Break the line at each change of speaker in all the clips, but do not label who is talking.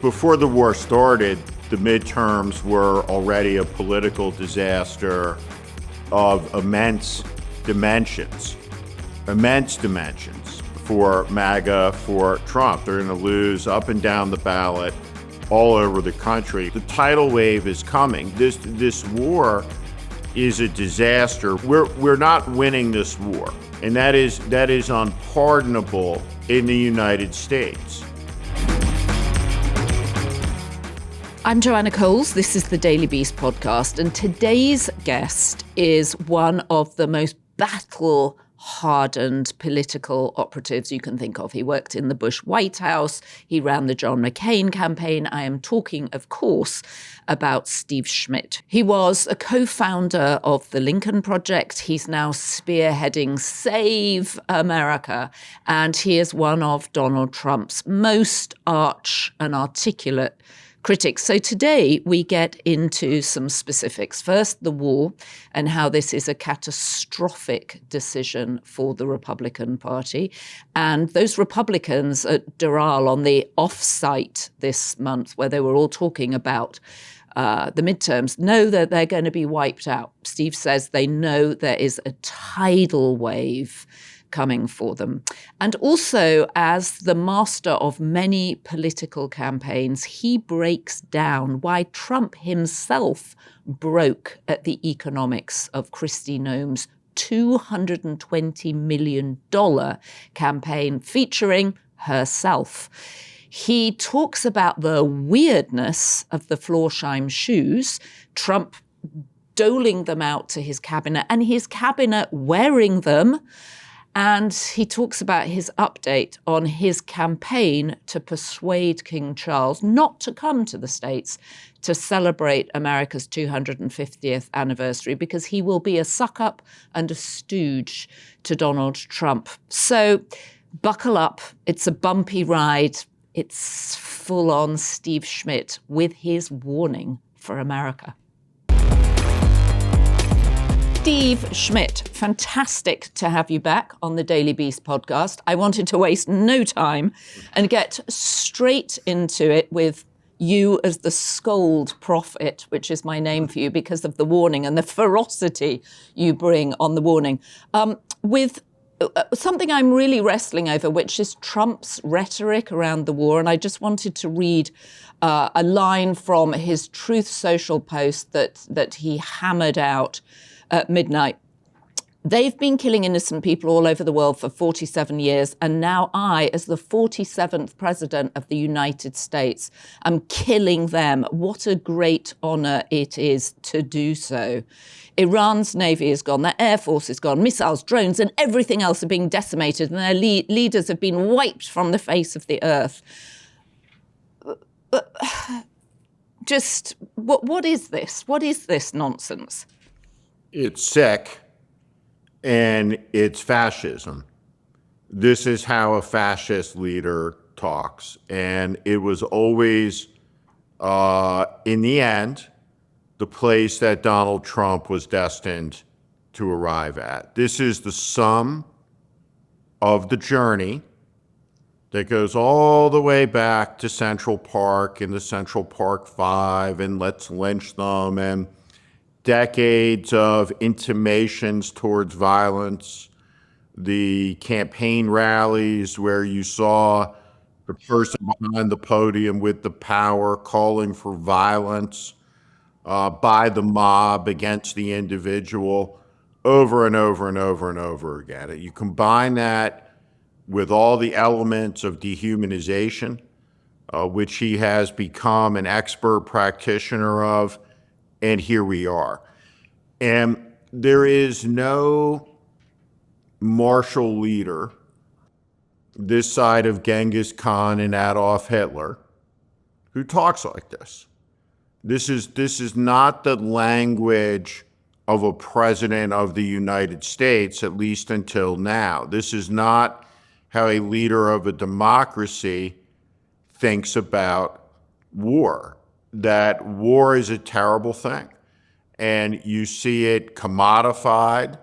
Before the war started, the midterms were already a political disaster of immense dimensions for MAGA, for Trump. They're going to lose up and down the ballot all over the country. The tidal wave is coming. This war is a disaster. We're not winning this war, and that is unpardonable in the United States.
I'm Joanna Coles. This is the Daily Beast podcast, and today's guest is one of the most battle-hardened political operatives you can think of. He worked in the Bush White House. He ran the John McCain campaign. I am talking, of course, about Steve Schmidt. He was a co-founder of the Lincoln Project. He's now spearheading Save America, and he is one of Donald Trump's most arch and articulate critics. So today we get into some specifics. First, the war and how this is a catastrophic decision for the Republican Party. And those Republicans at Doral on the off-site this month, where they were all talking about the midterms, know that they're going to be wiped out. Steve says they know there is a tidal wave coming for them. And also, as the master of many political campaigns, he breaks down why Trump himself broke at the economics of Kristi Noem's $220 million campaign featuring herself. He talks about the weirdness of the Florsheim shoes, Trump doling them out to his cabinet and his cabinet wearing them. And he talks about his update on his campaign to persuade King Charles not to come to the States to celebrate America's 250th anniversary, because he will be a suck-up and a stooge to Donald Trump. So buckle up. It's a bumpy ride. It's full-on Steve Schmidt with his warning for America. Steve Schmidt, fantastic to have you back on the Daily Beast podcast. I wanted to waste no time and get straight into it with you as the scold prophet, which is my name for you because of the warning and the ferocity you bring on the warning. With something I'm really wrestling over, which is Trump's rhetoric around the war. And I just wanted to read a line from his Truth Social post that he hammered out at midnight. They've been killing innocent people all over the world for 47 years, and now I, as the 47th president of the United States, am killing them. What a great honor it is to do so. Iran's navy is gone, their air force is gone, missiles, drones, and everything else are being decimated, and their leaders have been wiped from the face of the earth. Just, what is this? What is this nonsense?
It's sick, and it's fascism. This is how a fascist leader talks. And it was always, in the end, the place that Donald Trump was destined to arrive at. This is the sum of the journey that goes all the way back to Central Park and the Central Park Five and let's lynch them, and decades of intimations towards violence, the campaign rallies where you saw the person behind the podium with the power calling for violence by the mob against the individual over and over and over and over again. You combine that with all the elements of dehumanization, which he has become an expert practitioner of, and here we are. And there is no martial leader this side of Genghis Khan and Adolf Hitler who talks like this. This is not the language of a president of the United States, at least until now. This is not how a leader of a democracy thinks about war. That war is a terrible thing. And you see it commodified,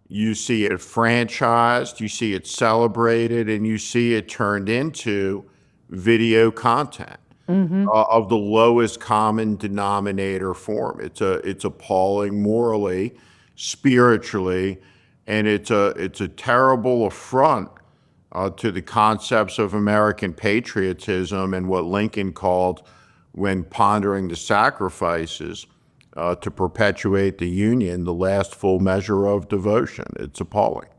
you see it franchised, you see it celebrated, and you see it turned into video content. of the lowest common denominator form. It's appalling morally, spiritually, and it's a terrible affront to the concepts of American patriotism and what Lincoln called, when pondering the sacrifices to perpetuate the Union, the last full measure of devotion. It's appalling.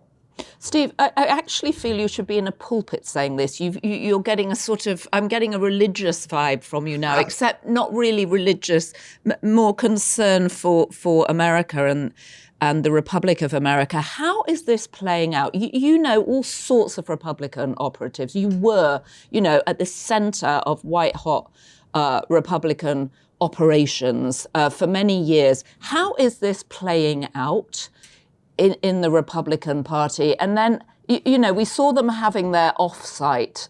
Steve, I actually feel you should be in a pulpit saying this. You're getting a sort of, I'm getting a religious vibe from you now, except not really religious, more concern for America and the Republic of America. How is this playing out? You know all sorts of Republican operatives. You were, at the center of white-hot Republican operations for many years. How is this playing out in the Republican Party? And then, we saw them having their offsite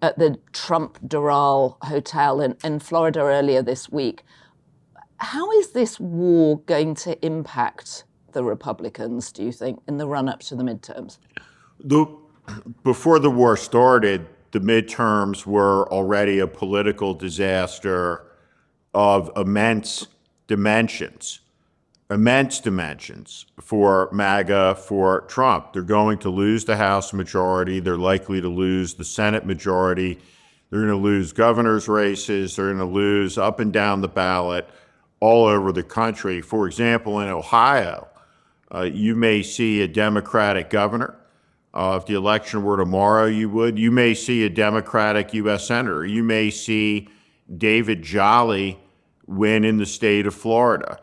at the Trump Doral Hotel in Florida earlier this week. How is this war going to impact the Republicans, do you think, in the run-up to the midterms?
Before the war started, the midterms were already a political disaster of immense dimensions for MAGA, for Trump. They're going to lose the House majority. They're likely to lose the Senate majority. They're going to lose governor's races. They're going to lose up and down the ballot all over the country. For example, in Ohio, you may see a Democratic governor. If the election were tomorrow, you may see a Democratic U.S. senator. You may see David Jolly win in the state of Florida.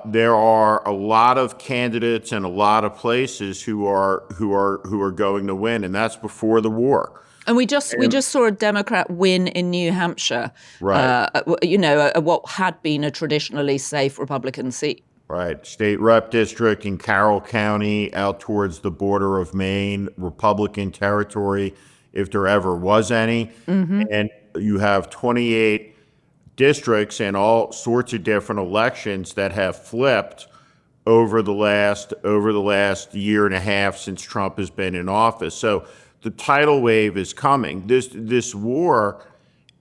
There are a lot of candidates in a lot of places who are going to win, and that's before the war.
And we just saw a Democrat win in New Hampshire,
right?
What had been a traditionally safe Republican seat.
Right, state rep district in Carroll County, out towards the border of Maine, Republican territory, if there ever was any. And you have 28 districts and all sorts of different elections that have flipped over the last year and a half since Trump has been in office. So the tidal wave is coming. This war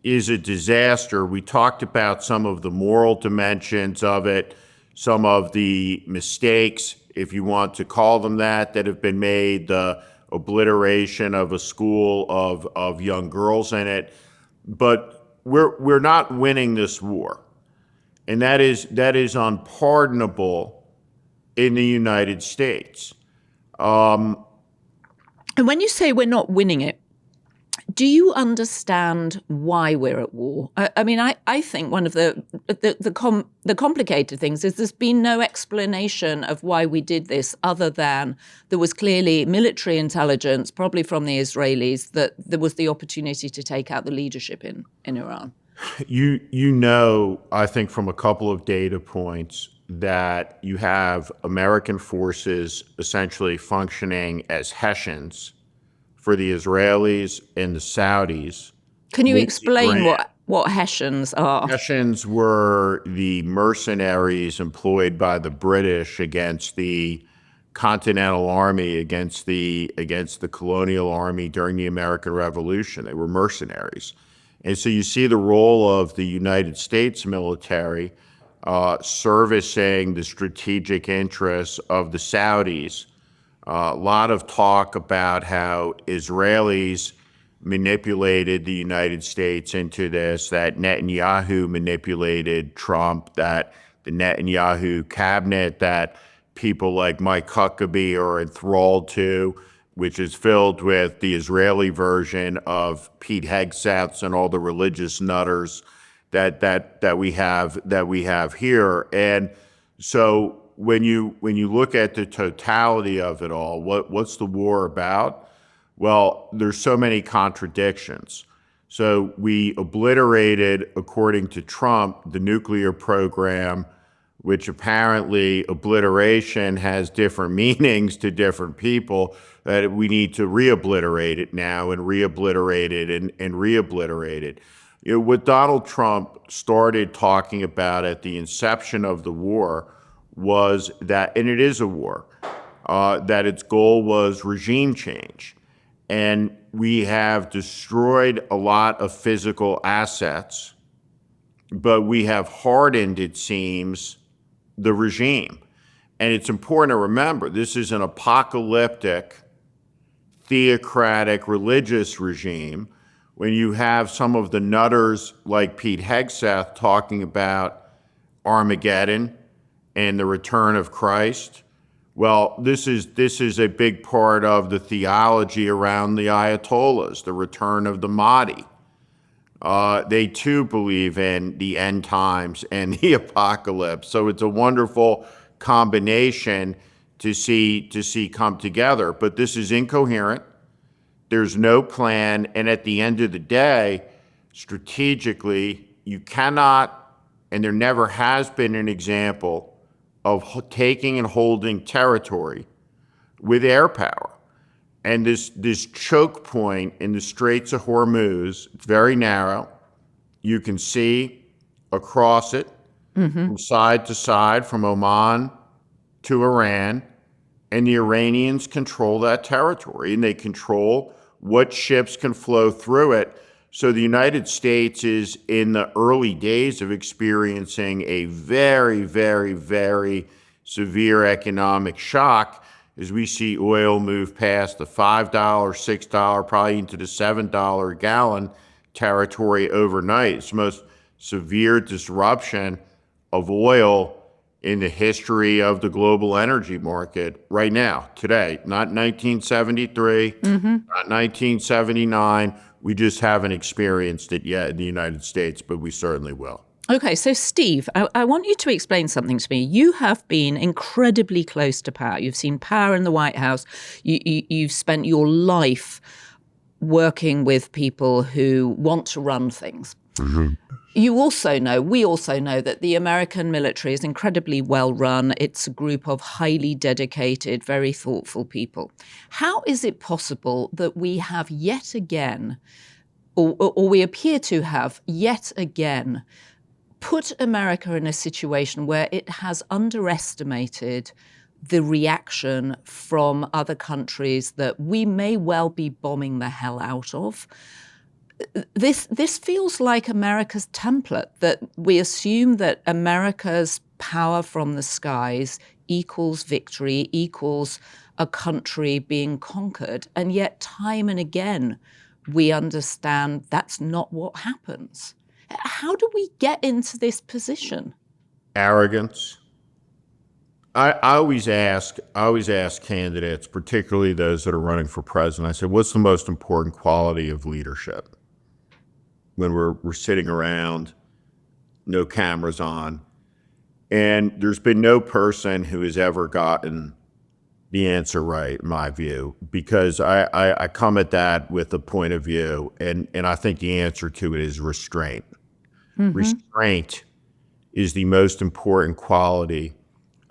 is a disaster. We talked about some of the moral dimensions of it, some of the mistakes, if you want to call them that have been made, the obliteration of a school of young girls in it. But we're not winning this war, and that is unpardonable in the United States.
And when you say we're not winning it, do you understand why we're at war? I mean, I think one of the complicated things is there's been no explanation of why we did this, other than there was clearly military intelligence, probably from the Israelis, that there was the opportunity to take out the leadership in Iran.
I think from a couple of data points that you have American forces essentially functioning as Hessians for the Israelis and the Saudis.
Can you explain what Hessians are?
Hessians were the mercenaries employed by the British against the Continental Army, against the colonial army during the American Revolution. They were mercenaries. And so you see the role of the United States military servicing the strategic interests of the Saudis. A lot of talk about how Israelis manipulated the United States into this, that Netanyahu manipulated Trump, that the Netanyahu cabinet that people like Mike Huckabee are enthralled to, which is filled with the Israeli version of Pete Hegseths and all the religious nutters that we have here. And so when you look at the totality of it all, what's the war about? Well, there's so many contradictions. So we obliterated, according to Trump, the nuclear program, which apparently obliteration has different meanings to different people, that we need to re-obliterate it now and re-obliterate it and re-obliterate it. What Donald Trump started talking about at the inception of the war was that, and it is a war, that its goal was regime change. and we have destroyed a lot of physical assets, but we have hardened, it seems, the regime. And it's important to remember, this is an apocalyptic, theocratic, religious regime. When you have some of the nutters like Pete Hegseth talking about Armageddon and the return of Christ, well, this is a big part of the theology around the Ayatollahs, the return of the Mahdi. They too believe in the end times and the apocalypse. So it's a wonderful combination to see come together. But this is incoherent. There's no plan. And at the end of the day, strategically, you cannot, and there never has been an example of taking and holding territory with air power. And this choke point in the Straits of Hormuz, it's very narrow. You can see across it from side to side, from Oman to Iran, and the Iranians control that territory, and they control what ships can flow through it. So the United States is in the early days of experiencing a very, very, very severe economic shock as we see oil move past the $5, $6, probably into the $7 a gallon territory overnight. It's the most severe disruption of oil in the history of the global energy market right now, today. Not 1973, not 1979. We just haven't experienced it yet in the United States, but we certainly will.
Okay, so Steve, I want you to explain something to me. You have been incredibly close to power. You've seen power in the White House. You've spent your life working with people who want to run things. We also know that the American military is incredibly well run. It's a group of highly dedicated, very thoughtful people. How is it possible that we have yet again, or we appear to have yet again, put America in a situation where it has underestimated the reaction from other countries that we may well be bombing the hell out of? This feels like America's template, that we assume that America's power from the skies equals victory, equals a country being conquered. And yet time and again, we understand that's not what happens. How do we get into this position?
Arrogance. I always ask candidates, particularly those that are running for president, I said, what's the most important quality of leadership? When we're sitting around, no cameras on, and there's been no person who has ever gotten the answer right, in my view, because I come at that with a point of view, and I think the answer to it is restraint. Restraint is the most important quality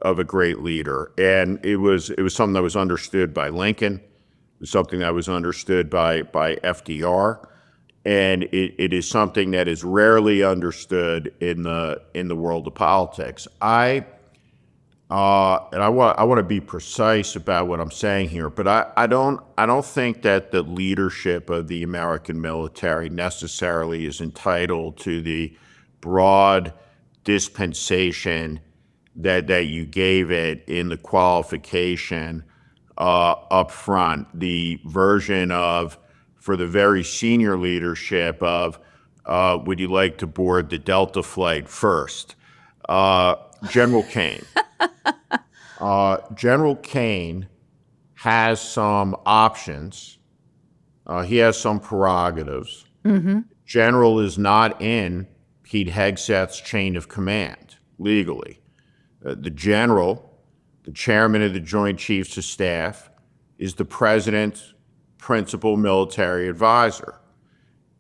of a great leader. And it was something that was understood by Lincoln. It was something that was understood by FDR. And it is something that is rarely understood in the world of politics. I want to be precise about what I'm saying here, but I don't think that the leadership of the American military necessarily is entitled to the broad dispensation that you gave it in the qualification up front. The version of, for the very senior leadership of, would you like to board the Delta flight first? General Kane. General Kane has some options. He has some prerogatives. General is not in Pete Hegseth's chain of command legally. The general, the chairman of the Joint Chiefs of Staff, is the president's principal military advisor.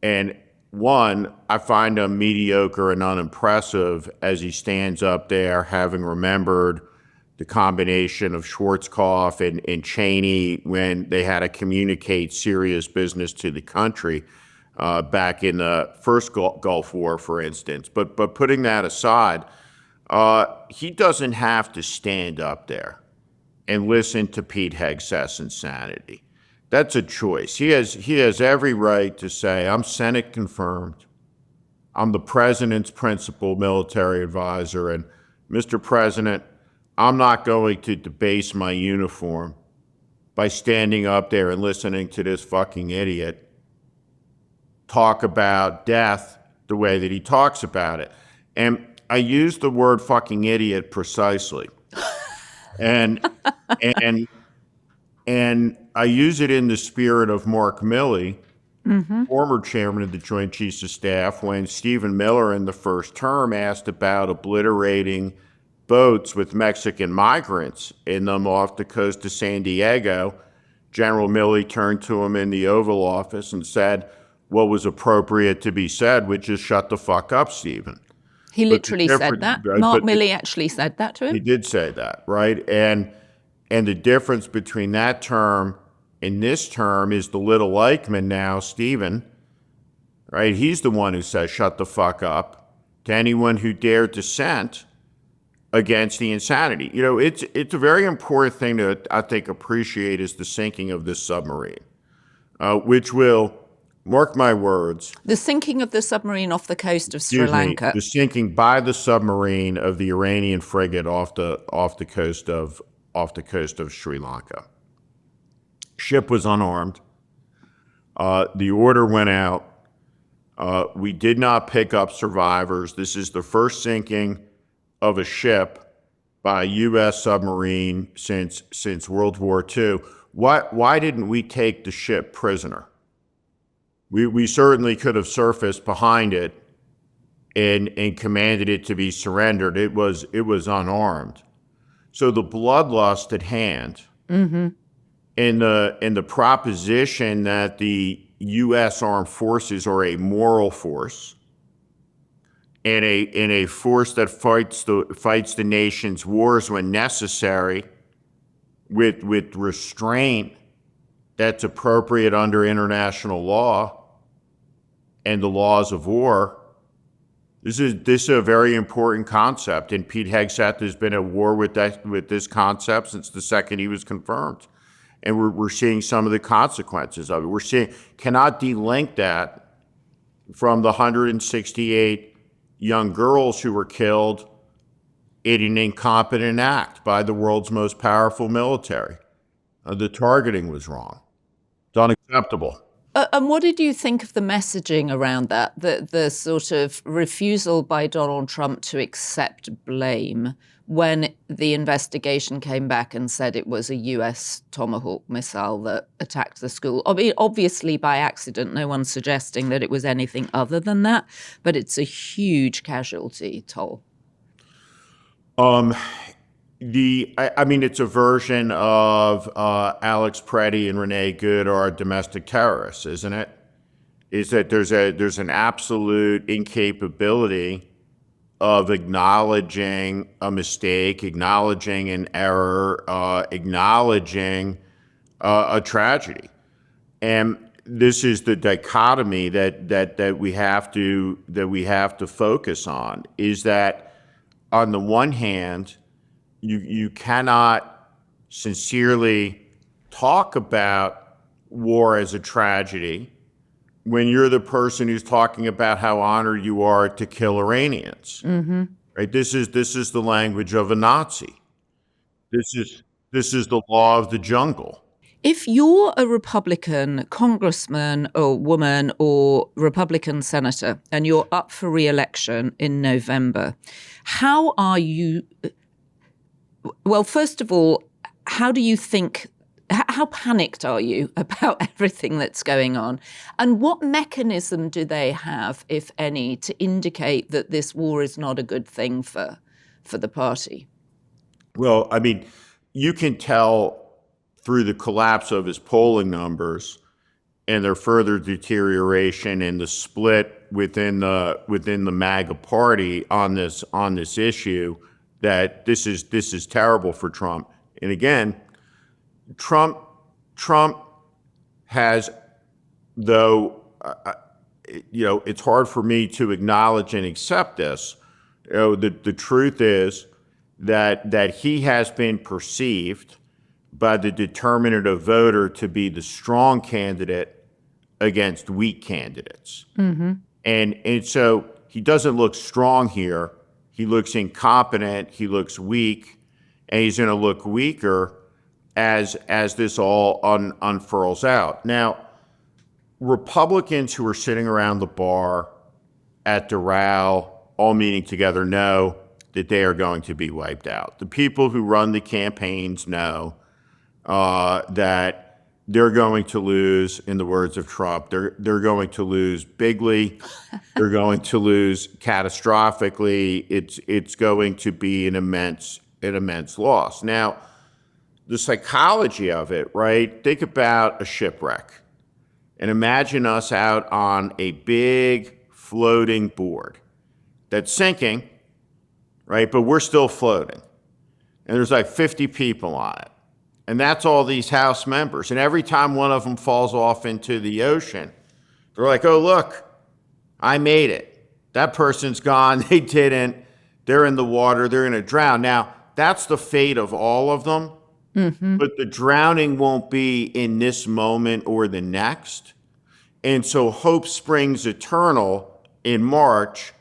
And one, I find him mediocre and unimpressive as he stands up there having remembered the combination of Schwarzkopf and Cheney when they had to communicate serious business to the country back in the first Gulf War, for instance. But putting that aside, he doesn't have to stand up there and listen to Pete Hegseth's insanity. That's a choice. He has every right to say, I'm Senate confirmed. I'm the president's principal military advisor, and Mr. President, I'm not going to debase my uniform by standing up there and listening to this fucking idiot talk about death the way that he talks about it. And I use the word fucking idiot precisely. And and and I use it in the spirit of Mark Milley, former chairman of the Joint Chiefs of Staff, when Stephen Miller in the first term asked about obliterating boats with Mexican migrants in them off the coast of San Diego. General Milley turned to him in the Oval Office and said what was appropriate to be said, which is shut the fuck up, Stephen.
He
But the
literally said
difference-
that.
but
Mark
the-
Milley actually said that to
He
him.
did say that, right? And the difference between that term and this term is the little Eichmann now, Stephen, right? He's the one who says, shut the fuck up to anyone who dared dissent against the insanity. You know, it's a very important thing to, I think, appreciate is the sinking of this submarine, which will, mark my words,
The sinking of the submarine off the coast of Sri
excuse me,
Lanka.
the sinking by the submarine of the Iranian frigate off the coast of Sri Lanka. Ship was unarmed. The order went out. We did not pick up survivors. This is the first sinking of a ship by a U.S. submarine since World War II. Why didn't we take the ship prisoner? We certainly could have surfaced behind it and commanded it to be surrendered. It was unarmed. So the bloodlust at hand, and the proposition that the U.S. armed forces are a moral force and a force that fights the nation's wars when necessary, with restraint that's appropriate under international law and the laws of war. This is a very important concept, and Pete Hegseth has been at war with this concept since the second he was confirmed, and we're seeing some of the consequences of it. Cannot delink that from the 168 young girls who were killed in an incompetent act by the world's most powerful military. The targeting was wrong. It's unacceptable.
And what did you think of the messaging around that? The sort of refusal by Donald Trump to accept blame when the investigation came back and said it was a US Tomahawk missile that attacked the school. I mean, obviously by accident, no one's suggesting that it was anything other than that, but it's a huge casualty toll.
I mean, it's a version of Alex Preddy and Renee Good are domestic terrorists, isn't it? Is that there's an absolute incapability of acknowledging a mistake, acknowledging an error, acknowledging a tragedy, and this is the dichotomy that we have to focus on. Is that on the one hand, you cannot sincerely talk about war as a tragedy when you're the person who's talking about how honored you are to kill Iranians. Mm-hmm. Right? This is the language of a Nazi. This is the law of the jungle.
If you're a Republican congressman or woman or Republican senator and you're up for re-election in November, how are you? Well, first of all, how do you think, how panicked are you about everything that's going on? And what mechanism do they have, if any, to indicate that this war is not a good thing for the party?
Well, I mean, you can tell through the collapse of his polling numbers and their further deterioration and the split within the MAGA party on this issue that this is terrible for Trump. And again, Trump has, though, it's hard for me to acknowledge and accept this. The truth is that he has been perceived by the determinative voter to be the strong candidate against weak candidates. And so he doesn't look strong here. He looks incompetent. He looks weak, and he's going to look weaker as this all unfurls out. Now, Republicans who are sitting around the bar at Doral, all meeting together, know that they are going to be wiped out. The people who run the campaigns know that they're going to lose, in the words of Trump, they're going to lose bigly. They're going to lose catastrophically. It's going to be an immense loss. Now, the psychology of it, right? Think about a shipwreck and imagine us out on a big floating board that's sinking, right? But we're still floating. And there's like 50 people on it. And that's all these House members. And every time one of them falls off into the ocean, they're like, oh, look, I made it. That person's gone. They didn't. They're in the water. They're going to drown. Now, that's the fate of all of them. But the drowning won't be in this moment or the next. And so hope springs eternal in March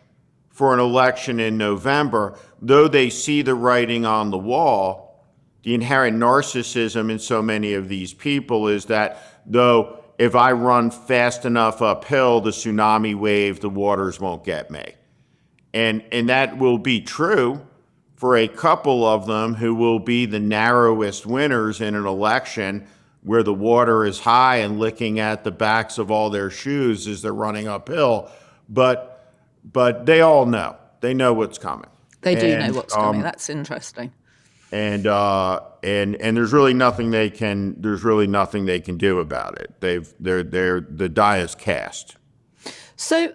for an election in November. Though they see the writing on the wall, the inherent narcissism in so many of these people is that, though, if I run fast enough uphill, the tsunami wave, the waters won't get me. And that will be true for a couple of them who will be the narrowest winners in an election where the water is high and licking at the backs of all their shoes as they're running uphill. But they all know. They know what's coming.
They do know what's coming. That's interesting.
And there's really nothing they can do about it. The die is cast.
So,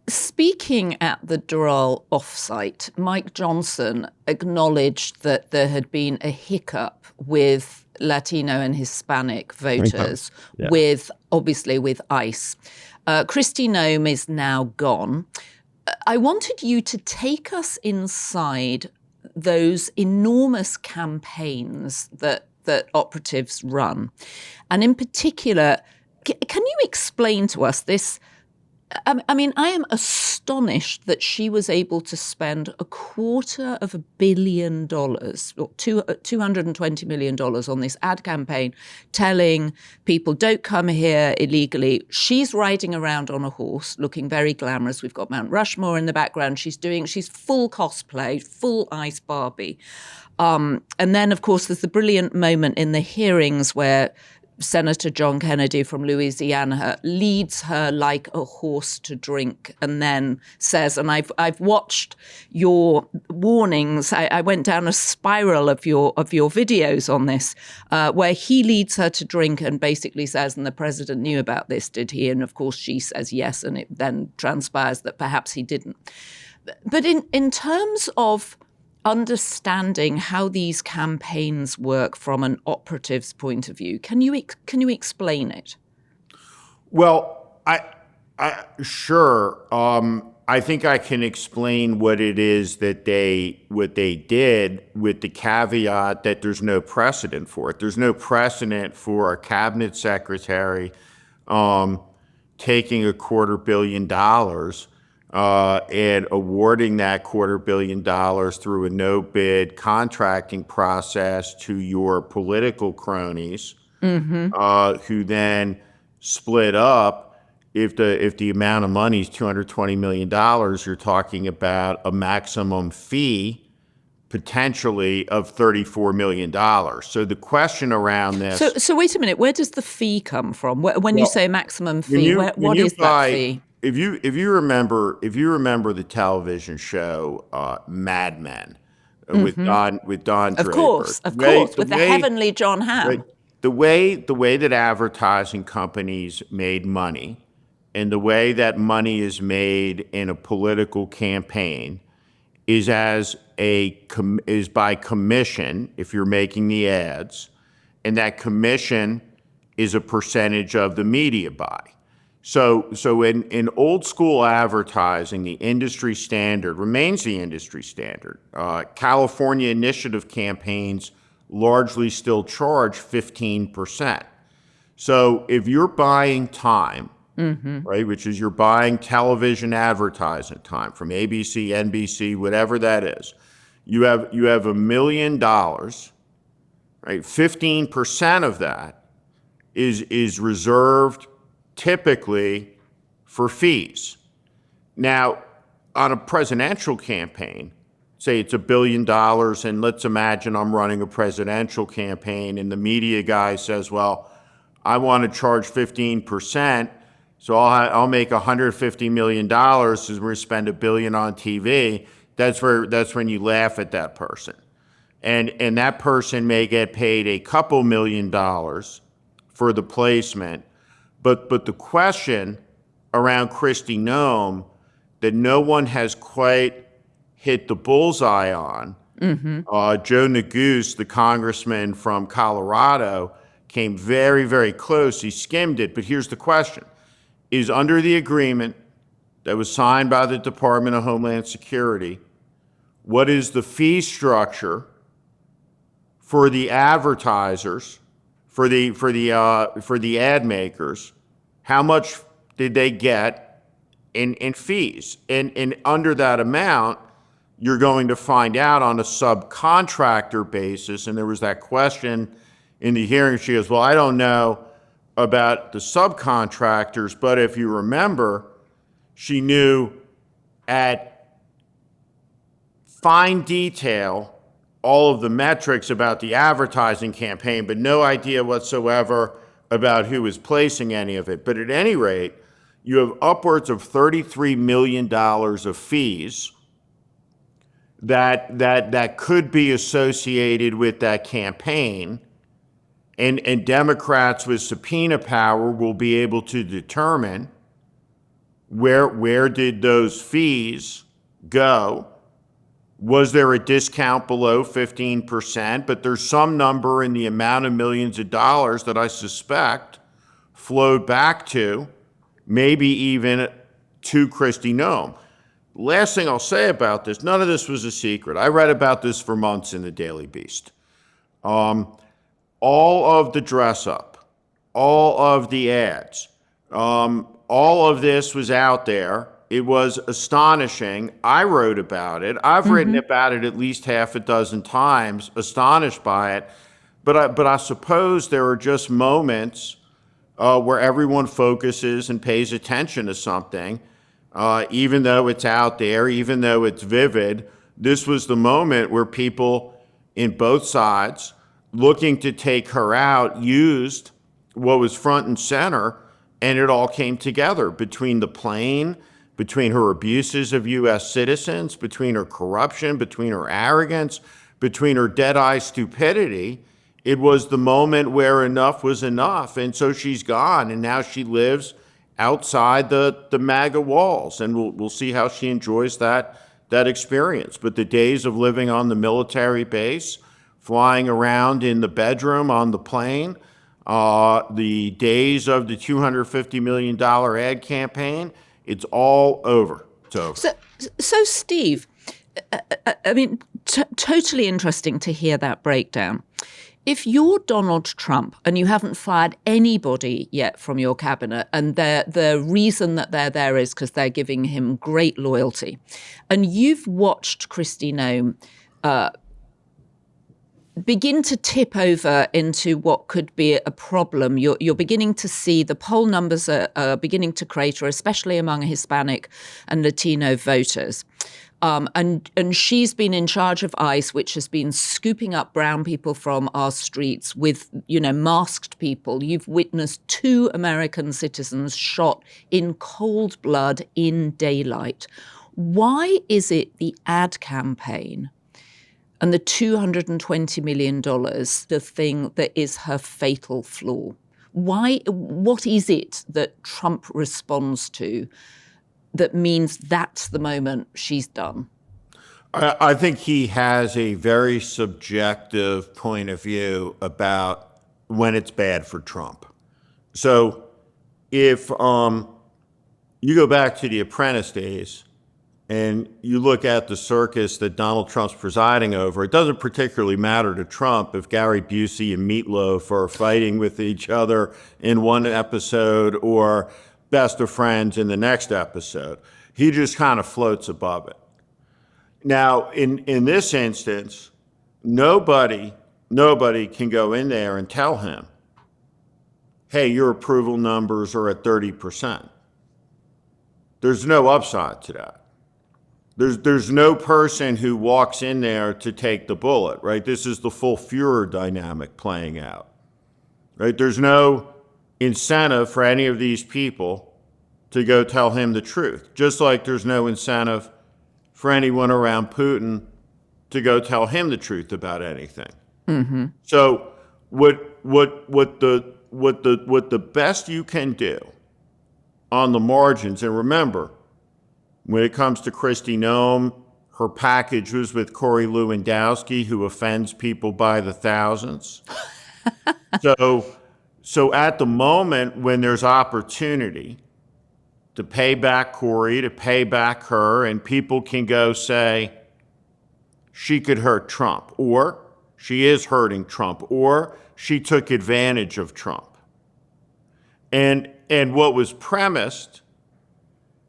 speaking at the Doral offsite, Mike Johnson acknowledged that there had been a hiccup with Latino and Hispanic voters, obviously with ICE. Kristi Noem is now gone. I wanted you to take us inside those enormous campaigns that operatives run. And in particular, can you explain to us this? I mean, I am astonished that she was able to spend $250 million or $220 million on this ad campaign telling people, don't come here illegally. She's riding around on a horse looking very glamorous. We've got Mount Rushmore in the background. She's full cosplay, full Ice Barbie. And then, of course, there's the brilliant moment in the hearings where Senator John Kennedy from Louisiana leads her like a horse to drink and then says, and I've watched your warnings, I went down a spiral of your videos on this, where he leads her to drink and basically says, and the president knew about this, did he? And of course she says yes, and it then transpires that perhaps he didn't. But in terms of understanding how these campaigns work from an operative's point of view, can you explain it?
Well, sure. I think I can explain what it is that they did, with the caveat that there's no precedent for it. There's no precedent for a cabinet secretary taking $250 million and awarding that $250 million through a no-bid contracting process to your political cronies, who then split up. If the amount of money is $220 million, you're talking about a maximum fee potentially of $34 million. So the question around this.
So wait a minute. Where does the fee come from? When you say maximum fee, what is that fee?
If you remember the television show Mad Men with Don Draper.
Of course, with the heavenly John Hamm.
Right, the way that advertising companies made money, and the way that money is made in a political campaign, is by commission if you're making the ads, and that commission is a percentage of the media buy. So in old school advertising, the industry standard remains the industry standard. California initiative campaigns largely still charge 15%. So if you're buying time, right, which is you're buying television advertising time from ABC, NBC, whatever that is, you have $1 million, right? 15% of that is reserved typically for fees. Now, on a presidential campaign, say it's $1 billion, and let's imagine I'm running a presidential campaign, and the media guy says, well, I want to charge 15%, so I'll make $150 million because we're going to spend $1 billion on TV. That's when you laugh at that person. And that person may get paid a couple $1 million for the placement. But the question around Kristi Noem that no one has quite hit the bullseye on, Joe Neguse, the congressman from Colorado, came very, very close. He skimmed it. But here's the question. Is under the agreement that was signed by the Department of Homeland Security, what is the fee structure for the advertisers, for the ad makers? How much did they get in fees? And under that amount, you're going to find out on a subcontractor basis. And there was that question in the hearing. She goes, well, I don't know about the subcontractors, but if you remember, she knew at fine detail all of the metrics about the advertising campaign, but no idea whatsoever about who was placing any of it. But at any rate, you have upwards of $33 million of fees that could be associated with that campaign. And Democrats with subpoena power will be able to determine where did those fees go. Was there a discount below 15%? But there's some number in the amount of millions of dollars that I suspect flowed back to, maybe even to Kristi Noem. Last thing I'll say about this, none of this was a secret. I read about this for months in the Daily Beast. All of the dress up, all of the ads, all of this was out there. It was astonishing. I wrote about it. I've written about it at least half a dozen times, astonished by it. But I suppose there are just moments where everyone focuses and pays attention to something, even though it's out there, even though it's vivid. This was the moment where people in both sides, looking to take her out, used what was front and center, and it all came together between the plane, between her abuses of U.S. citizens, between her corruption, between her arrogance, between her dead-eye stupidity. It was the moment where enough was enough, and so she's gone, and now she lives outside the MAGA walls, and we'll see how she enjoys that experience. But the days of living on the military base, flying around in the bedroom on the plane, the days of the $250 million ad campaign, it's all over. It's over.
So Steve, I mean, totally interesting to hear that breakdown. If you're Donald Trump and you haven't fired anybody yet from your cabinet, and the reason that they're there is because they're giving him great loyalty, and you've watched Kristi Noem begin to tip over into what could be a problem, you're beginning to see the poll numbers are beginning to crater, especially among Hispanic and Latino voters. And she's been in charge of ICE, which has been scooping up brown people from our streets with, masked people. You've witnessed 2 American citizens shot in cold blood in daylight. Why is it the ad campaign and the $220 million, the thing that is her fatal flaw? What is it that Trump responds to that means that's the moment she's done?
I think he has a very subjective point of view about when it's bad for Trump. So if you go back to the Apprentice days, and you look at the circus that Donald Trump's presiding over, it doesn't particularly matter to Trump if Gary Busey and Meatloaf are fighting with each other in one episode or best of friends in the next episode. He just kind of floats above it. Now, in this instance, nobody can go in there and tell him, hey, your approval numbers are at 30%. There's no upside to that. There's no person who walks in there to take the bullet, right? This is the full Führer dynamic playing out, right? There's no incentive for any of these people to go tell him the truth, just like there's no incentive for anyone around Putin to go tell him the truth about anything. Mm-hmm. So what the best you can do on the margins, and remember, when it comes to Kristi Noem, her package was with Corey Lewandowski, who offends people by the thousands. So at the moment when there's opportunity to pay back Corey, to pay back her, and people can go say, she could hurt Trump, or she is hurting Trump, or she took advantage of Trump. And what was premised,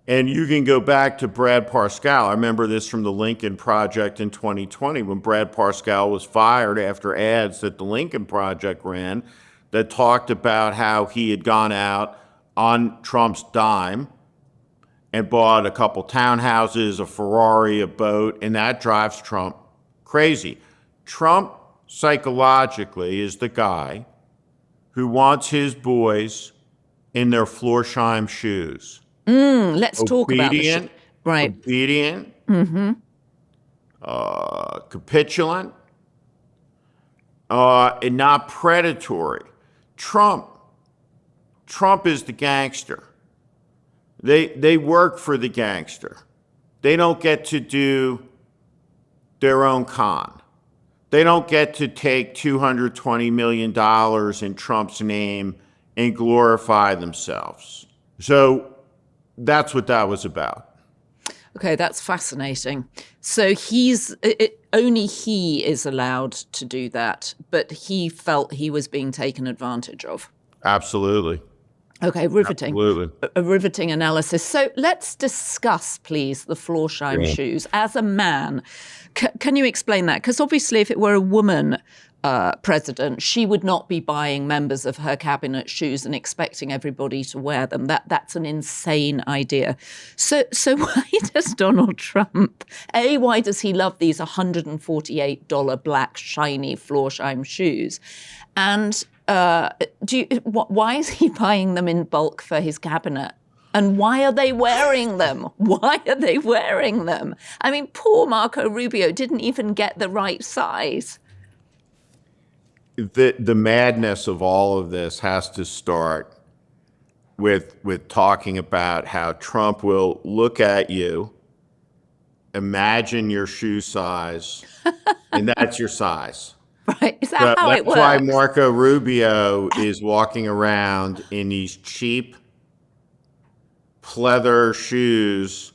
and you can go back to Brad Parscale. I remember this from the Lincoln Project in 2020 when Brad Parscale was fired after ads that the Lincoln Project ran that talked about how he had gone out on Trump's dime and bought a couple townhouses, a Ferrari, a boat, and that drives Trump crazy. Trump psychologically is the guy who wants his boys in their Florsheim shoes.
Let's talk about the right.
Obedient, capitulant, and not predatory. Trump is the gangster. They work for the gangster. They don't get to do their own con. They don't get to take $220 million in Trump's name and glorify themselves. So that's what that was about.
Okay, that's fascinating. So only he is allowed to do that, but he felt he was being taken advantage of.
Absolutely.
Okay, riveting.
Absolutely.
A riveting analysis. So let's discuss, please, the Florsheim shoes. As a man, can you explain that? Because obviously if it were a woman president, she would not be buying members of her cabinet shoes and expecting everybody to wear them. That's an insane idea. So why does Donald Trump, why does he love these $148 black shiny Florsheim shoes? And why is he buying them in bulk for his cabinet? And why are they wearing them? Why are they wearing them? I mean, poor Marco Rubio didn't even get the right size.
The madness of all of this has to start with talking about how Trump will look at you, imagine your shoe size, and that's your size.
Right? Is that how it works?
That's why Marco Rubio is walking around in these cheap pleather shoes,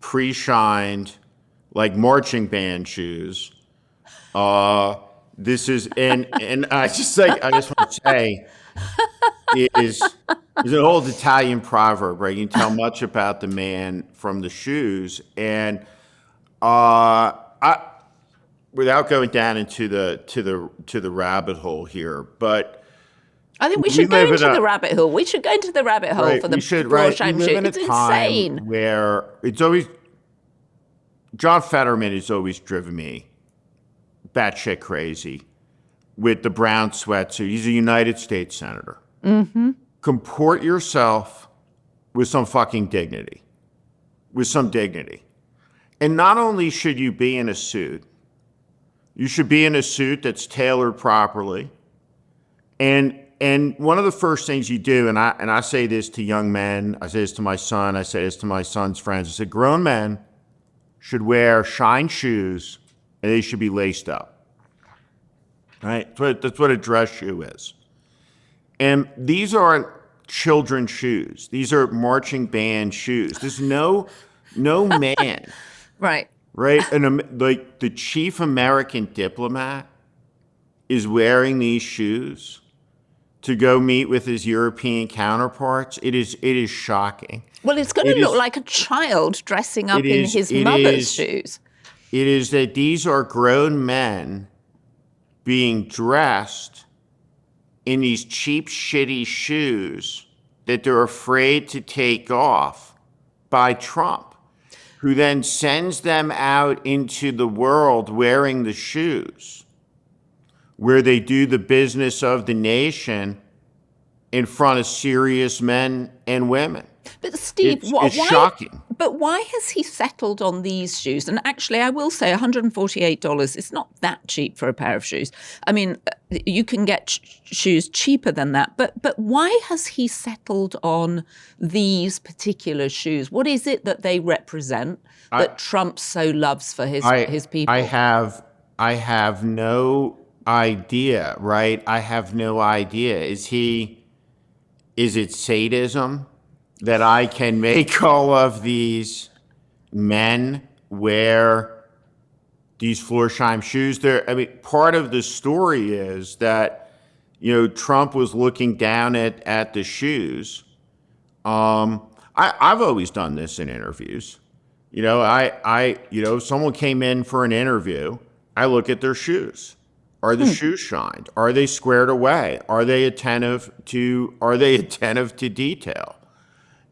pre-shined, like marching band shoes. This is and I just want to say is an old Italian proverb, right? You can tell much about the man from the shoes, and without going down into the rabbit hole here, but
I think we should go into the rabbit hole. We should go into the rabbit hole for the Florsheim shoe. It's insane.
Where it's always John Fetterman has always driven me batshit crazy with the brown sweatsuit. He's a United States senator. Mm-hmm. Comport yourself with some fucking dignity. With some dignity. And not only should you be in a suit, you should be in a suit that's tailored properly. And one of the first things you do, and I say this to young men, I say this to my son, I say this to my son's friends, I said, grown men should wear shine shoes and they should be laced up. Right? That's what a dress shoe is. And these are children's shoes. These are marching band shoes. There's no man
Right.
right? And like the chief American diplomat is wearing these shoes to go meet with his European counterparts. It is shocking.
Well, it's going
It
to look
is
like a child dressing up
it
in
is
his
it
mother's
is
shoes.
it is that these are grown men being dressed in these cheap, shitty shoes that they're afraid to take off by Trump, who then sends them out into the world wearing the shoes, where they do the business of the nation in front of serious men and women.
But Steve,
It's
why?
shocking.
But why has he settled on these shoes? And actually, I will say $148 is not that cheap for a pair of shoes. I mean, you can get shoes cheaper than that. But why has he settled on these particular shoes? What is it that they represent that Trump so loves for his people?
I have no idea, right? I have no idea. Is it sadism that I can make all of these men wear these Florsheim shoes? I mean, part of the story is that, Trump was looking down at the shoes. I've always done this in interviews. Someone came in for an interview, I look at their shoes. Are the shoes shined? Are they squared away? Are they attentive to detail?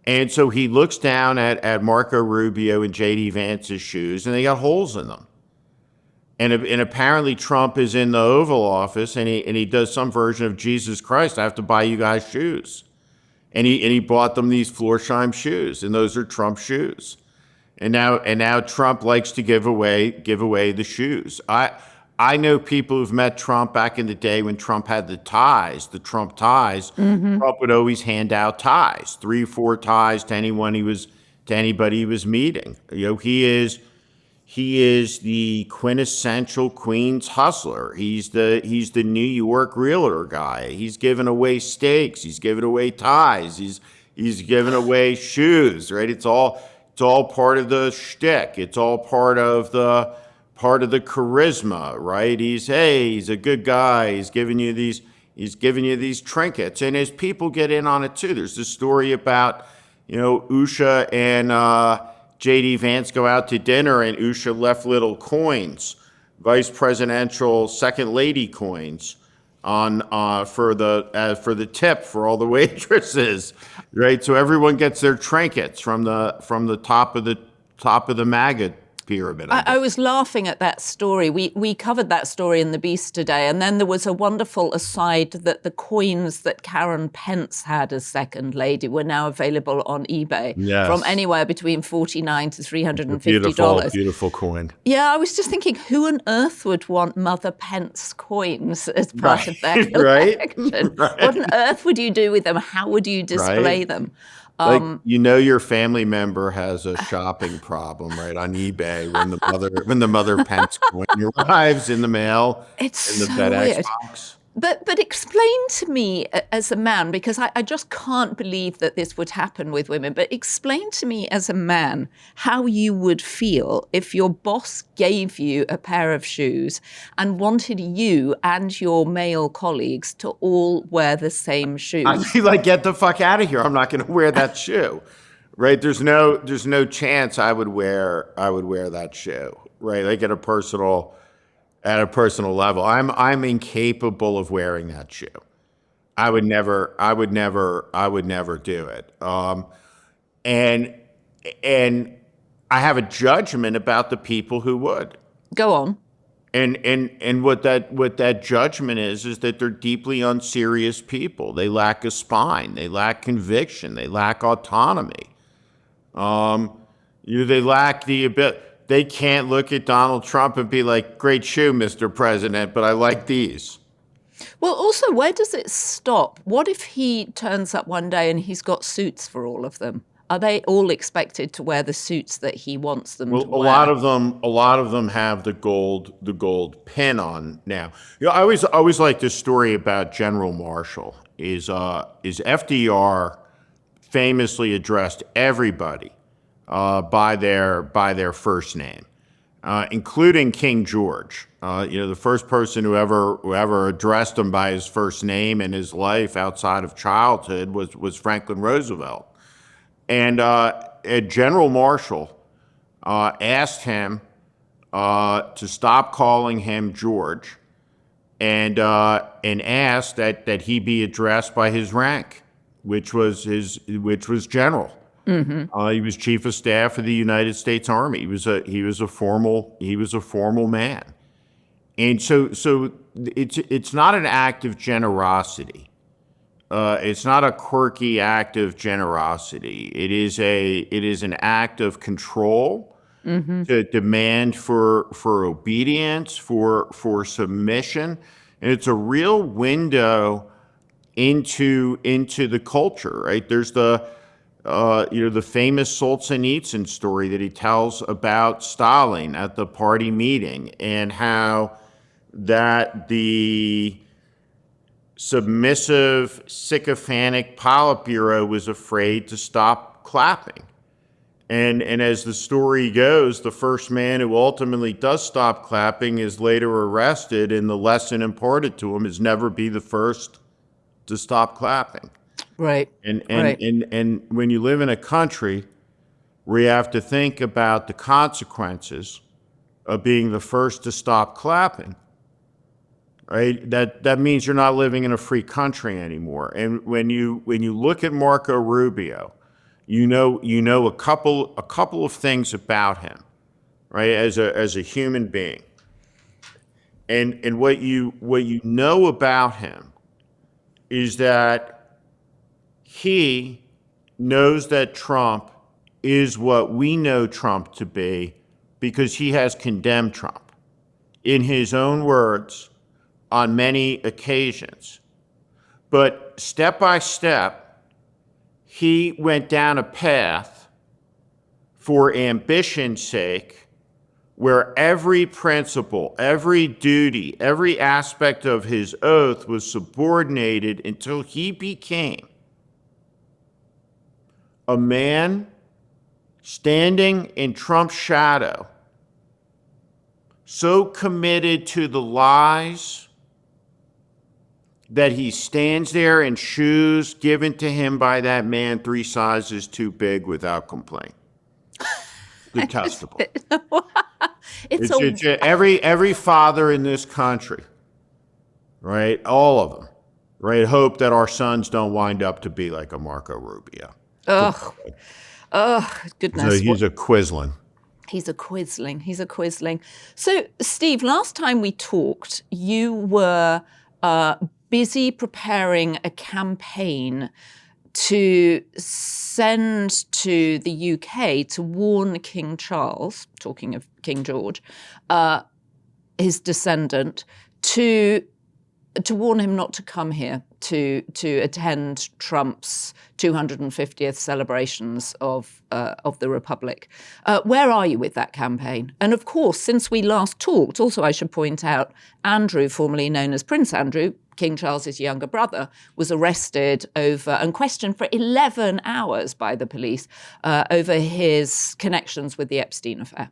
And so he looks down at Marco Rubio and JD Vance's shoes, and they got holes in them. And apparently Trump is in the Oval Office, and he does some version of Jesus Christ, I have to buy you guys shoes. And he bought them these Florsheim shoes, and those are Trump shoes. And now Trump likes to give away the shoes. I know people who've met Trump back in the day when Trump had the Trump ties.
Mm-hmm.
Trump would always hand out ties, 3 or 4 ties to anybody he was meeting. He is the quintessential Queens hustler. He's the New York realtor guy. He's giving away steaks. He's giving away ties. He's giving away shoes. Right? It's all part of the shtick. It's all part of the charisma, right? He's a good guy. He's giving you these trinkets, and as people get in on it too. There's this story about, Usha and JD Vance go out to dinner, and Usha left little coins, vice presidential second lady coins, on for the tip for all the waitresses, right? So everyone gets their trinkets from the top of the MAGA pyramid.
I was laughing at that story. We covered that story in The Beast today, and then there was a wonderful aside that the coins that Karen Pence had as second lady were now available on eBay.
Yes.
From anywhere between $49 to $350.
Beautiful coin.
Yeah, I was just thinking, who on earth would want Mother Pence coins as part of their
Right.
collection? What on earth would you do with them? How would you display them?
Your family member has a shopping problem, right, on eBay when the mother Pence coin arrives in the mail,
It's
in the
so
FedEx
weird.
box.
But explain to me as a man, because I just can't believe that this would happen with women, but explain to me as a man how you would feel if your boss gave you a pair of shoes and wanted you and your male colleagues to all wear the same shoes.
I'd be like, get the fuck out of here. I'm not going to wear that shoe. Right? There's no chance I would wear that shoe. Right? Like at a personal level, I'm incapable of wearing that shoe. I would never do it. And I have a judgment about the people who would.
Go on.
And what that judgment is that they're deeply unserious people. They lack a spine. They lack conviction. They lack autonomy. They lack the ability. They can't look at Donald Trump and be like, great shoe, Mr. President, but I like these.
Well, also, where does it stop? What if he turns up one day and he's got suits for all of them? Are they all expected to wear the suits that he wants them to wear?
A lot of them have the gold pin on now. I always like this story about General Marshall. Is FDR famously addressed everybody by their first name, including King George. The first person who ever addressed him by his first name in his life outside of childhood was Franklin Roosevelt. And General Marshall asked him to stop calling him George, and asked that he be addressed by his rank, which was general. He was chief of staff of the United States Army. He was a formal man, and so it's not an act of generosity. It's not a quirky act of generosity. It is an act of control, to demand for obedience, for submission, and it's a real window into the culture. Right? There's the famous Solzhenitsyn story that he tells about Stalin at the party meeting, and how that the submissive, sycophantic Politburo was afraid to stop clapping. And as the story goes, the first man who ultimately does stop clapping is later arrested, and the lesson imparted to him is never be the first to stop clapping.
Right.
And when you live in a country where you have to think about the consequences of being the first to stop clapping, right? That means you're not living in a free country anymore. And when you look at Marco Rubio, you know a couple of things about him, right? As a human being, and what you know about him is that he knows that Trump is what we know Trump to be, because he has condemned Trump, in his own words, on many occasions. But step by step, he went down a path for ambition's sake, where every principle, every duty, every aspect of his oath was subordinated, until he became a man standing in Trump's shadow, so committed to the lies that he stands there in shoes given to him by that man 3 sizes too big without complaint. Detestable. It's every father in this country, right? All of them, right? Hope that our sons don't wind up to be like a Marco Rubio.
Goodness.
So he's a Quisling.
He's a Quisling. So, Steve, last time we talked, you were busy preparing a campaign to send to the UK to warn King Charles, talking of King George, his descendant, to warn him not to come here to attend Trump's 250th celebrations of the Republic. Where are you with that campaign? And of course, since we last talked, also I should point out, Andrew, formerly known as Prince Andrew, King Charles's younger brother, was arrested over and questioned for 11 hours by the police over his connections with the Epstein affair.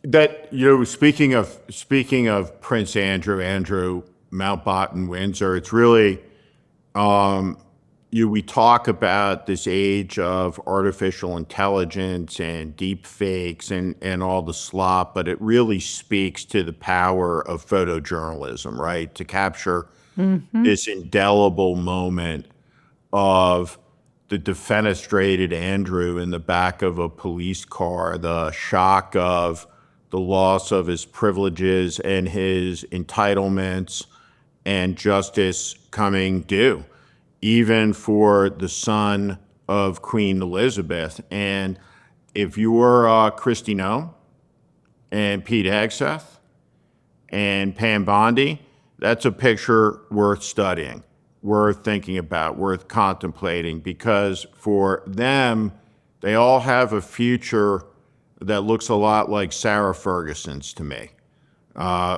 That, speaking of Prince Andrew Mountbatten Windsor, it's really, we talk about this age of artificial intelligence and deep fakes and all the slop, but it really speaks to the power of photojournalism, right? To capture this indelible moment of the defenestrated Andrew in the back of a police car, the shock of the loss of his privileges and his entitlements, and justice coming due, even for the son of Queen Elizabeth. And if you're Kristi Noem and Pete Hegseth and Pam Bondi, that's a picture worth studying, worth thinking about, worth contemplating, because for them, they all have a future that looks a lot like Sarah Ferguson's to me.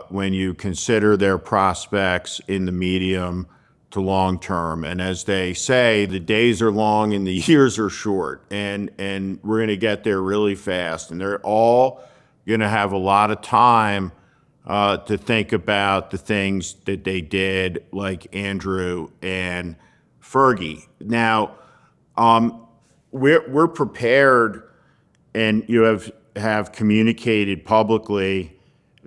When you consider their prospects in the medium to long term. And as they say, the days are long and the years are short. And we're going to get there really fast. And they're all going to have a lot of time to think about the things that they did, like Andrew and Fergie. Now, we're prepared, and you have communicated publicly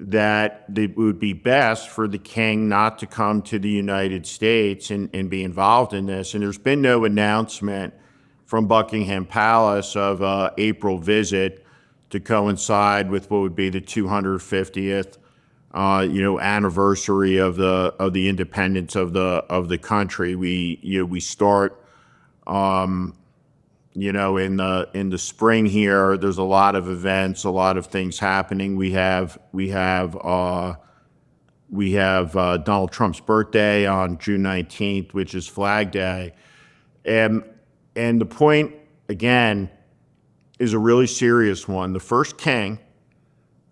that it would be best for the king not to come to the United States and be involved in this. And there's been no announcement from Buckingham Palace of an April visit to coincide with what would be the 250th anniversary of the independence of the country. We start in the spring here. There's a lot of events, a lot of things happening. We have Donald Trump's birthday on June 19th, which is Flag Day, and the point again is a really serious one. The first king,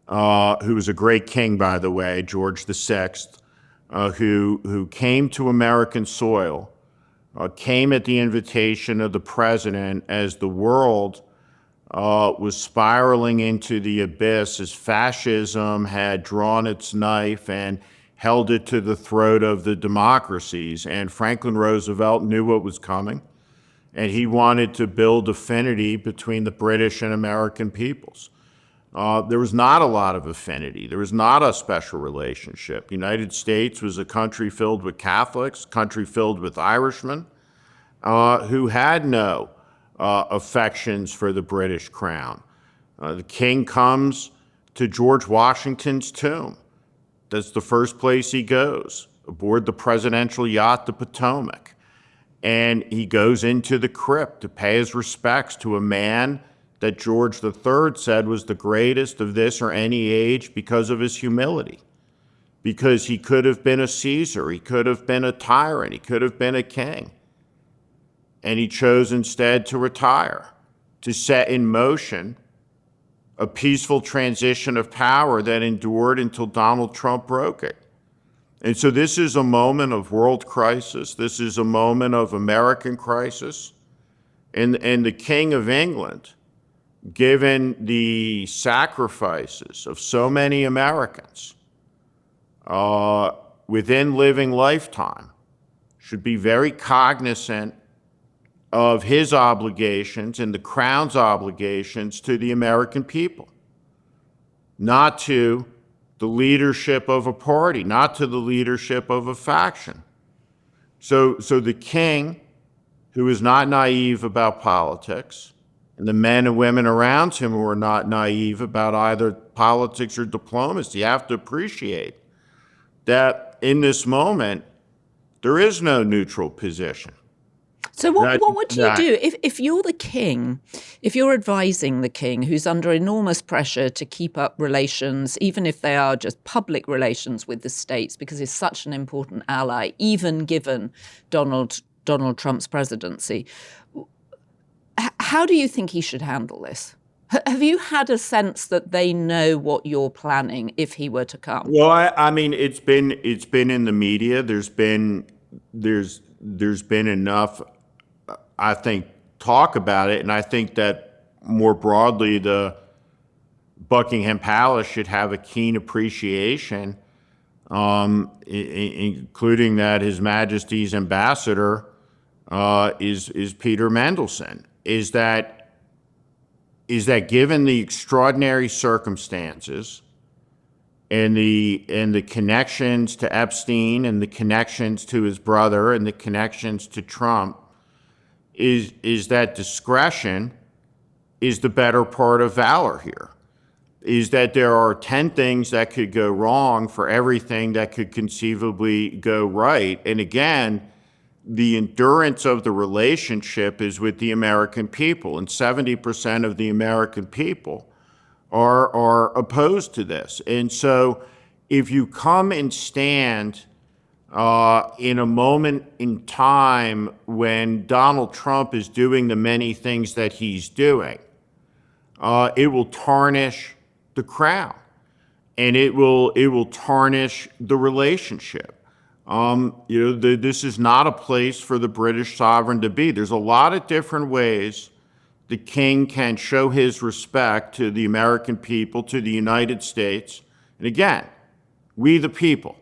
who was a great king, by the way, George VI, who came to American soil, came at the invitation of the president as the world was spiraling into the abyss, as fascism had drawn its knife and held it to the throat of the democracies. And Franklin Roosevelt knew what was coming, and he wanted to build affinity between the British and American peoples. There was not a lot of affinity. There was not a special relationship. The United States was a country filled with Catholics, a country filled with Irishmen, who had no affections for the British crown. The king comes to George Washington's tomb. That's the first place he goes, aboard the presidential yacht, the Potomac. And he goes into the crypt to pay his respects to a man that George III said was the greatest of this or any age because of his humility. Because he could have been a Caesar, he could have been a tyrant, he could have been a king. And he chose instead to retire, to set in motion a peaceful transition of power that endured until Donald Trump broke it. And so this is a moment of world crisis. This is a moment of American crisis. And the King of England, given the sacrifices of so many Americans within living lifetime, should be very cognizant of his obligations and the crown's obligations to the American people, not to the leadership of a party, not to the leadership of a faction. So the king, who is not naive about politics, and the men and women around him who are not naive about either politics or diplomacy, have to appreciate that in this moment, there is no neutral position.
So what do you do if you're the king, if you're advising the king who's under enormous pressure to keep up relations, even if they are just public relations with the States, because he's such an important ally, even given Donald Trump's presidency? How do you think he should handle this? Have you had a sense that they know what you're planning if he were to come?
Well, I mean, it's been in the media. There's been enough, I think, talk about it, and I think that more broadly, the Buckingham Palace should have a keen appreciation, including that His Majesty's ambassador is Peter Mandelson. Is that given the extraordinary circumstances and the connections to Epstein and the connections to his brother and the connections to Trump, is that discretion is the better part of valor here? Is that there are 10 things that could go wrong for everything that could conceivably go right. And again, the endurance of the relationship is with the American people, and 70% of the American people are opposed to this. And so if you come and stand in a moment in time when Donald Trump is doing the many things that he's doing, it will tarnish the crown, and it will tarnish the relationship. This is not a place for the British sovereign to be. There's a lot of different ways the king can show his respect to the American people, to the United States. And again, we the people.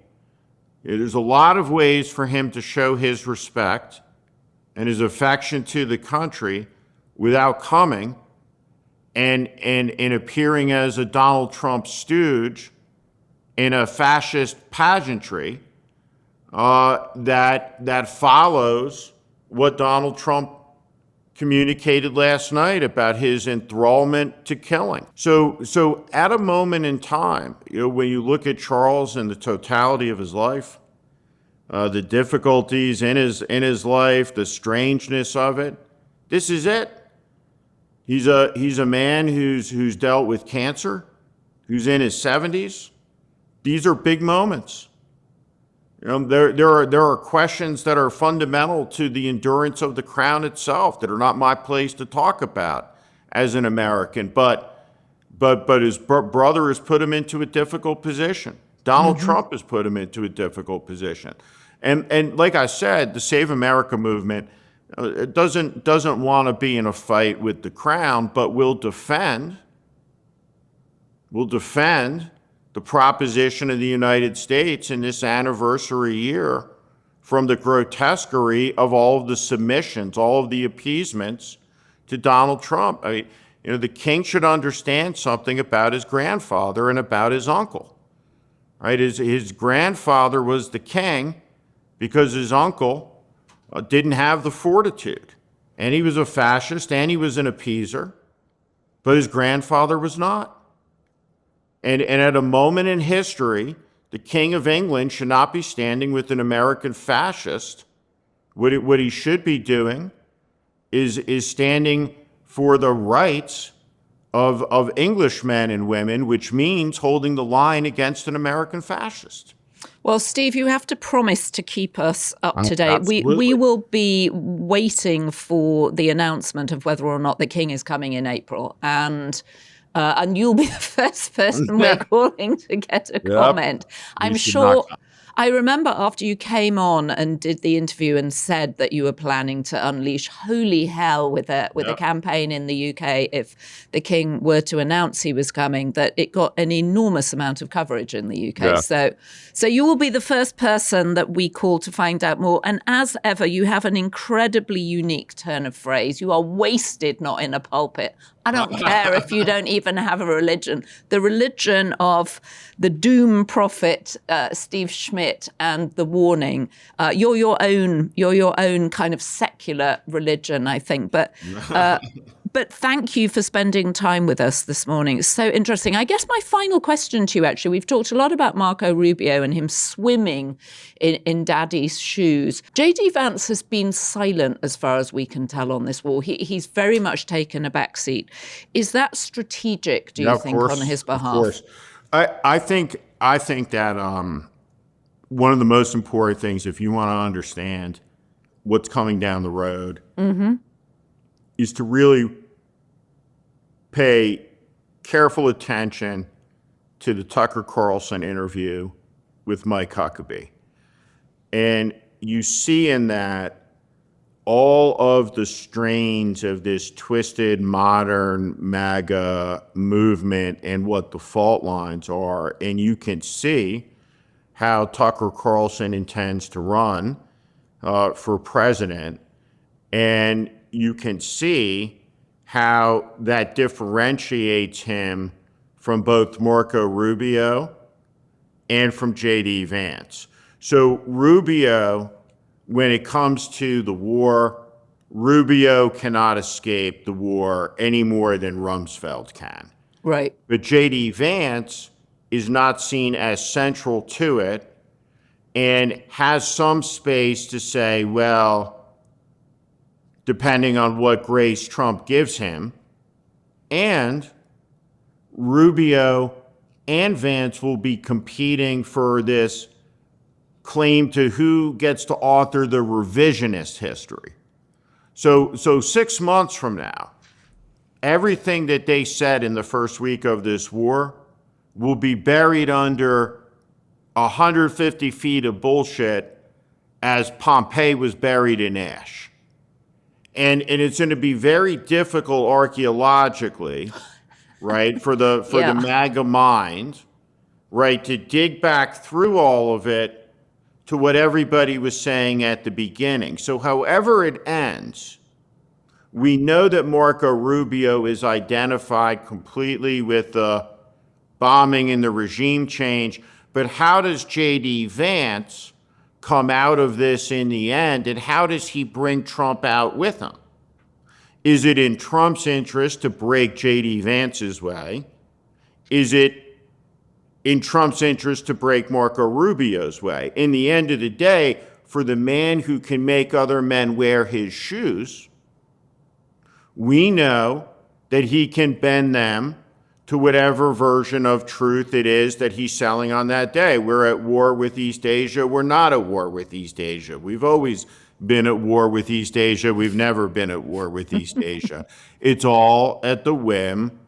There's a lot of ways for him to show his respect and his affection to the country without coming and appearing as a Donald Trump stooge in a fascist pageantry that follows what Donald Trump communicated last night about his enthrallment to killing. So at a moment in time, when you look at Charles and the totality of his life, the difficulties in his life, the strangeness of it, this is it. He's a man who's dealt with cancer, who's in his 70s. These are big moments. There are questions that are fundamental to the endurance of the crown itself that are not my place to talk about as an American. But his brother has put him into a difficult position. Donald Trump has put him into a difficult position. And like I said, the Save America movement doesn't want to be in a fight with the crown, but will defend the proposition of the United States in this anniversary year from the grotesquerie of all of the submissions, all of the appeasements to Donald Trump. I mean, the king should understand something about his grandfather and about his uncle, right? His grandfather was the king because his uncle didn't have the fortitude. And he was a fascist and he was an appeaser, but his grandfather was not. And at a moment in history, the King of England should not be standing with an American fascist. What he should be doing is standing for the rights of Englishmen and women, which means holding the line against an American fascist.
Well, Steve, you have to promise to keep us up to date.
Absolutely.
We will be waiting for the announcement of whether or not the king is coming in April. And you'll be the first person we're calling to get a comment. I'm sure. I remember after you came on and did the interview and said that you were planning to unleash holy hell with a campaign in the UK if the king were to announce he was coming, that it got an enormous amount of coverage in the UK. Yeah. So you will be the first person that we call to find out more. And as ever, you have an incredibly unique turn of phrase. You are wasted, not in a pulpit. I don't care if you don't even have a religion. The religion of the doom prophet, Steve Schmidt, and the warning. You're your own kind of secular religion, I think. But thank you for spending time with us this morning. It's so interesting. I guess my final question to you, actually, we've talked a lot about Marco Rubio and him swimming in daddy's shoes. J.D. Vance has been silent as far as we can tell on this war. He's very much taken a back seat. Is that strategic, do you think, on his behalf? Of course.
I think that one of the most important things, if you want to understand what's coming down the road, is to really pay careful attention to the Tucker Carlson interview with Mike Huckabee. And you see in that all of the strains of this twisted modern MAGA movement and what the fault lines are. And you can see how Tucker Carlson intends to run for president. And you can see how that differentiates him from both Marco Rubio and from J.D. Vance. So Rubio, when it comes to the war, Rubio cannot escape the war any more than Rumsfeld can.
Right.
But J.D. Vance is not seen as central to it and has some space to say, well, depending on what grace Trump gives him, and Rubio and Vance will be competing for this claim to who gets to author the revisionist history. So 6 months from now, everything that they said in the first week of this war will be buried under 150 feet of bullshit as Pompeii was buried in ash. And it's going to be very difficult archaeologically, right, for the MAGA mind, right, to dig back through all of it to what everybody was saying at the beginning. So however it ends, we know that Marco Rubio is identified completely with the bombing and the regime change, but how does J.D. Vance come out of this in the end, and how does he bring Trump out with him? Is it in Trump's interest to break J.D. Vance's way? Is it in Trump's interest to break Marco Rubio's way? In the end of the day, for the man who can make other men wear his shoes, we know that he can bend them to whatever version of truth it is that he's selling on that day. We're at war with East Asia. We're not at war with East Asia. We've always been at war with East Asia. We've never been at war with East Asia. It's all at the whim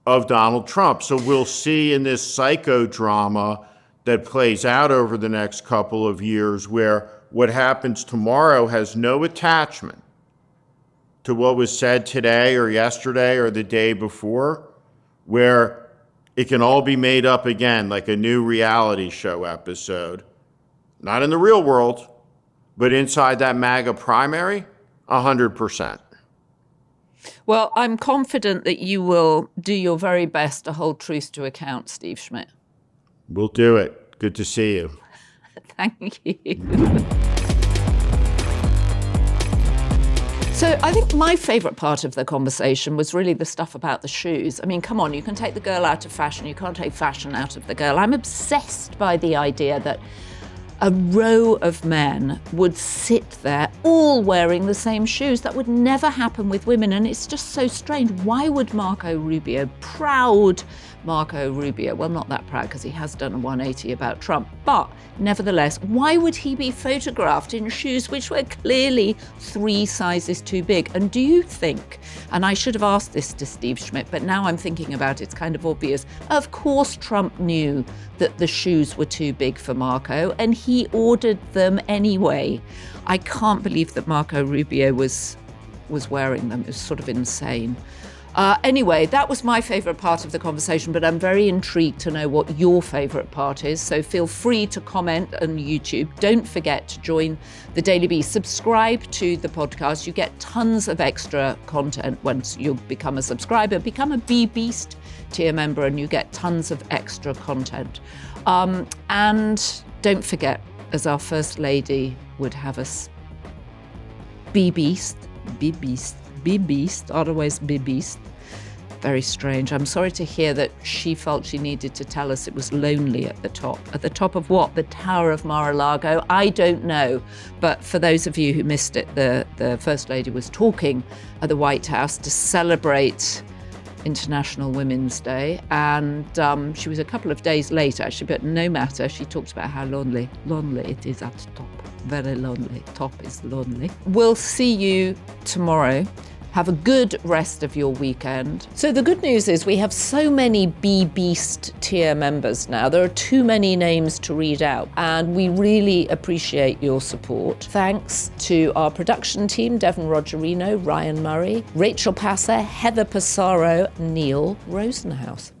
of Donald Trump. So we'll see in this psychodrama that plays out over the next couple of years, where what happens tomorrow has no attachment to what was said today or yesterday or the day before, where it can all be made up again like a new reality show episode. Not in the real world, but inside that MAGA primary, 100%.
Well, I'm confident that you will do your very best to hold truth to account, Steve Schmidt.
We'll do it. Good to see you.
Thank you. So I think my favourite part of the conversation was really the stuff about the shoes. I mean, come on, you can take the girl out of fashion. You can't take fashion out of the girl. I'm obsessed by the idea that a row of men would sit there all wearing the same shoes. That would never happen with women. And it's just so strange. Why would Marco Rubio, proud Marco Rubio, well, not that proud because he has done a 180 about Trump, but nevertheless, why would he be photographed in shoes which were clearly 3 sizes too big? And do you think, and I should have asked this to Steve Schmidt, but now I'm thinking about it, it's kind of obvious. Of course, Trump knew that the shoes were too big for Marco, and he ordered them anyway. I can't believe that Marco Rubio was wearing them. It was sort of insane. Anyway, that was my favourite part of the conversation, but I'm very intrigued to know what your favourite part is. So feel free to comment on YouTube. Don't forget to join the Daily Beast. Subscribe to the podcast. You get tons of extra content once you become a subscriber. Become a Beast tier member and you get tons of extra content. And don't forget, as our First Lady would have us, be Beast, otherwise be Beast. Very strange. I'm sorry to hear that she felt she needed to tell us it was lonely at the top. At the top of what? The Tower of Mar-a-Lago? I don't know. But for those of you who missed it, the First Lady was talking at the White House to celebrate International Women's Day. And she was a couple of days late, actually, but no matter. She talked about how lonely it is at the top. Very lonely. Top is lonely. We'll see you tomorrow. Have a good rest of your weekend. So the good news is we have so many Beast tier members now. There are too many names to read out, and we really appreciate your support. Thanks to our production team, Devon Rogerino, Ryan Murray, Rachel Passer, Heather Passaro, Neil Rosenhaus.